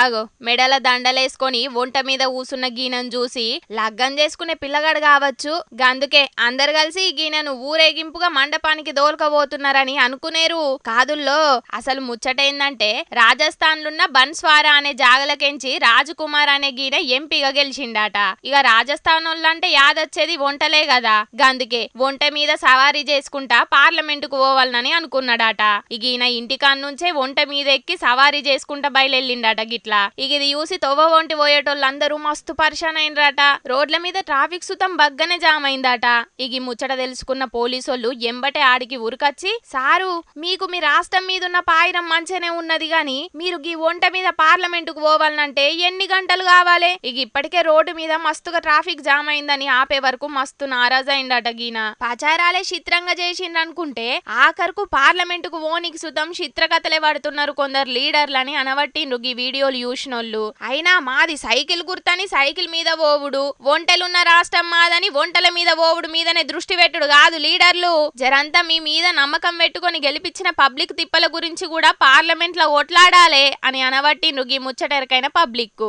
అగో మెడల దండలేసుకొని వంట మీద కూసున్న గీనను చూసి లగ్గం చేసుకునే పిల్లగాడు కావచ్చు, గందుకే అందరు కలిసి గీనను ఊరేగింపుగా మండపానికి దోల్కబోతున్నారని అనుకునేరు. కాదుల్లో అసలు ముచ్చటేందంటే రాజస్థాన్లున్న బన్స్వారా అనే జాగలకెంచి రాజకుమార్ అనే గీన ఎంపీగా గెలిచిండాట. ఇక రాజస్థాన్ వాళ్ళంటే యాదొచ్చేది వంటలే కదా, గందుకే వంట మీద సవారీ చేసుకుంటా పార్లమెంటుకు పోవాలని అనుకున్నాడట. ఇక ఈయన ఇంటికాన్నుంచే వంట మీద ఎక్కి సవారీ చేసుకుంటా బయలుదేరిండట. గిట్లా ఇక ఇది చూసి తొవ్వ వంటి పోయేటోళ్ళందరూ మస్తు పరిశాన్ అయినరట. రోడ్ల మీద ట్రాఫిక్ సుతం బగ్గనే జామ్ అయిందట. ఇక ముచ్చట తెలుసుకున్న పోలీసోళ్ళు ఎంబటే ఆడికి ఉరికచ్చి, సారు మీకు మీ రాష్ట్రం మీద ఉన్న పాయిరం మంచిగానే ఉన్నది గాని మీరు గీ వంట మీద పార్లమెంటుకు పోవాలంటే ఎన్ని గంటలు కావాలి? ఇక ఇప్పటికే రోడ్డు మీద మస్తుగా ట్రాఫిక్ జామ్ అయిందని ఆపే వరకు మస్తు నారాజు అయిందట. గీన పచారాలే చిత్రంగా చేసిండ్రనుకుంటే ఆఖరుకు పార్లమెంటుకు ఓనికి సుతం చిత్రకథలే పడుతున్నారు కొందరు లీడర్లని అనబట్టిండ్రు ఈ వీడియోలు చూసినోళ్ళు. అయినా మాది సైకిల్ గుర్తని సైకిల్ మీద పోవుడు, వంటలున్న రాష్ట్రం మాదని వంటల మీద పోవుడు మీదనే దృష్టి పెట్టుడు కాదు లీడర్లు. జరంతా మీ మీద నమ్మకం పెట్టుకొని గెలిపించిన పబ్లిక్ తిప్పల గురించి కూడా పార్లమెంట్ లో ఓట్లాడాలే అని అనబట్టిండ్రు ఈ ముచ్చటెరకైన పబ్లిక్.